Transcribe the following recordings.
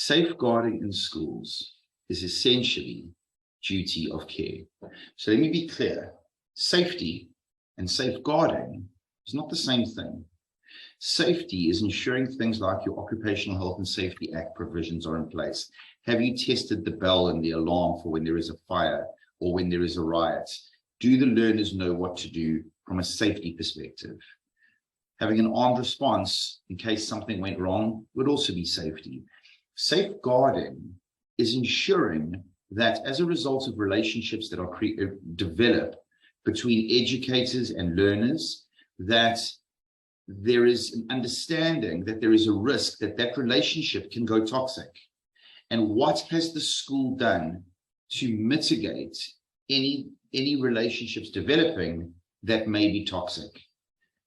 Safeguarding in schools is essentially duty of care. So let me be clear. Safety and safeguarding is not the same thing. Safety is ensuring things like your Occupational Health and Safety Act provisions are in place. Have you tested the bell and the alarm for when there is a fire or when there is a riot? Do the learners know what to do from a safety perspective? Having an armed response in case something went wrong would also be safety. Safeguarding is ensuring that as a result of relationships that are developed between educators and learners, that there is an understanding that there is a risk that that relationship can go toxic. And what has the school done to mitigate any relationships developing that may be toxic?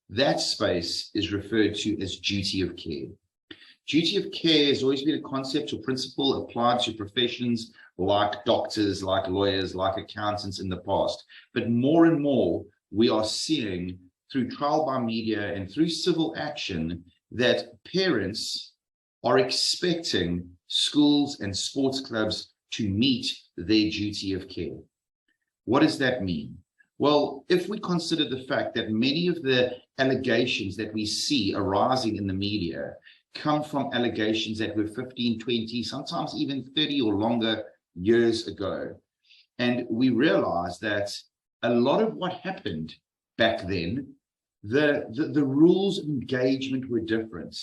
That space is referred to as duty of care. Duty of care has always been a concept or principle applied to professions like doctors, like lawyers, like accountants in the past. But more and more, we are seeing through trial by media and through civil action that parents are expecting schools and sports clubs to meet their duty of care. What does that mean? Well, if we consider the fact that many of the allegations that we see arising in the media come from allegations that were 15, 20, sometimes even 30 or longer years ago. And we realize that a lot of what happened back then, the rules of engagement were different.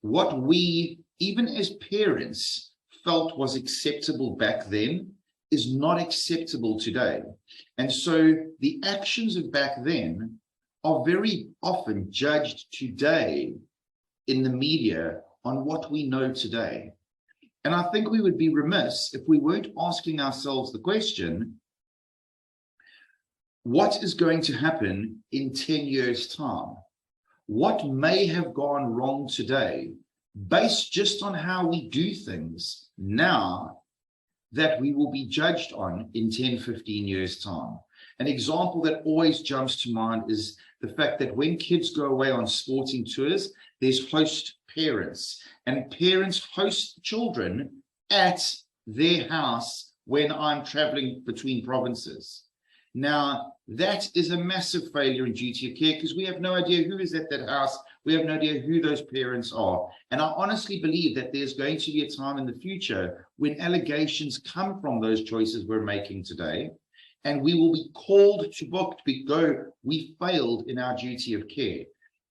What we, even as parents, felt was acceptable back then is not acceptable today. And so the actions of back then are very often judged today in the media on what we know today. And I think we would be remiss if we weren't asking ourselves the question, what is going to happen in 10 years' time? What may have gone wrong today based just on how we do things now that we will be judged on in 10, 15 years' time? An example that always jumps to mind is the fact that when kids go away on sporting tours, there's host parents, and parents host children at their house when I'm traveling between provinces. Now, that is a massive failure in duty of care because we have no idea who is at that house. We have no idea who those parents are. And I honestly believe that there's going to be a time in the future when allegations come from those choices we're making today, and we will be called to book because we failed in our duty of care.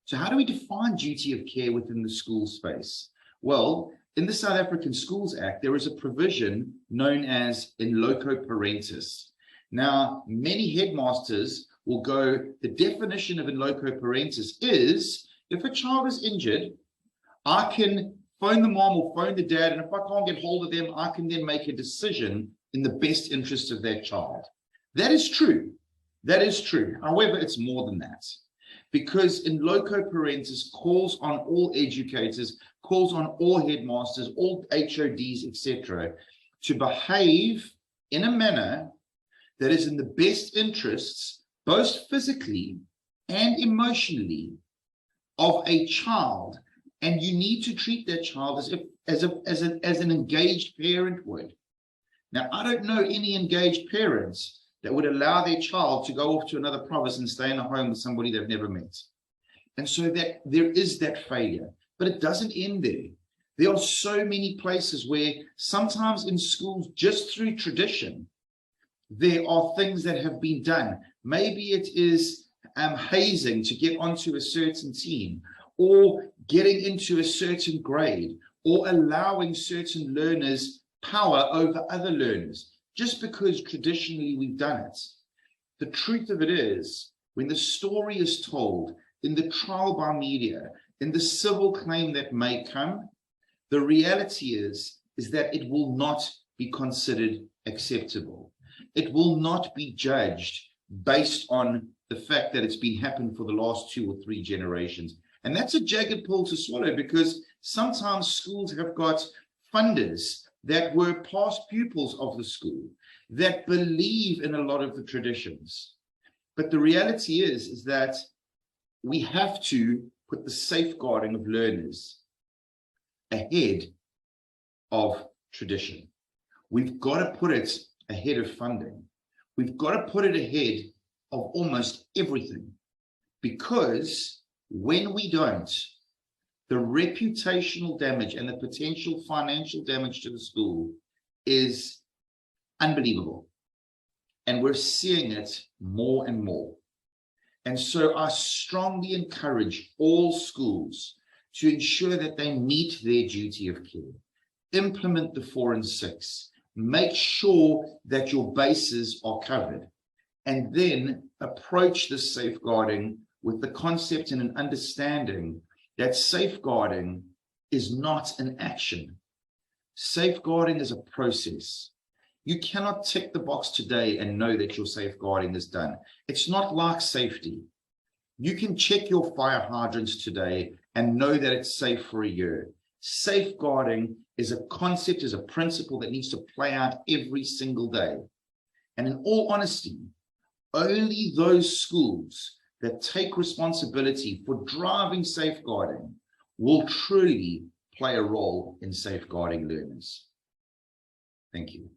So how do we define duty of care within the school space? Well, in the South African Schools Act, there is a provision known as in loco parentis. Now, many headmasters will go, the definition of in loco parentis is, if a child is injured, I can phone the mom or phone the dad, and if I can't get hold of them, I can then make a decision in the best interest of that child. That is true. That is true. However, it's more than that. Because in loco parentis calls on all educators, calls on all headmasters, all HODs, etc., to behave in a manner that is in the best interests, both physically and emotionally, of a child. And you need to treat that child as an engaged parent would. Now, I don't know any engaged parents that would allow their child to go off to another province and stay in a home with somebody they've never met. And so that there is that failure, but it doesn't end there. There are so many places where sometimes in schools, just through tradition, there are things that have been done. Maybe it is hazing to get onto a certain team, or getting into a certain grade, or allowing certain learners power over other learners, just because traditionally we've done it. The truth of it is, when the story is told in the trial by media, in the civil claim that may come, the reality is that it will not be considered acceptable. It will not be judged based on the fact that it's been happening for the last 2 or 3 generations. And that's a jagged pill to swallow, because sometimes schools have got funders that were past pupils of the school that believe in a lot of the traditions. But the reality is that we have to put the safeguarding of learners ahead of tradition. We've got to put it ahead of funding. We've got to put it ahead of almost everything, because when we don't, the reputational damage and the potential financial damage to the school is unbelievable. And we're seeing it more and more. And so I strongly encourage all schools to ensure that they meet their duty of care, implement the 4 and 6, make sure that your bases are covered, and then approach the safeguarding with the concept and an understanding that safeguarding is not an action. Safeguarding is a process. You cannot tick the box today and know that your safeguarding is done. It's not like safety. You can check your fire hydrants today and know that it's safe for a year. Safeguarding is a concept, is a principle that needs to play out every single day. And in all honesty, only those schools that take responsibility for driving safeguarding will truly play a role in safeguarding learners. Thank you.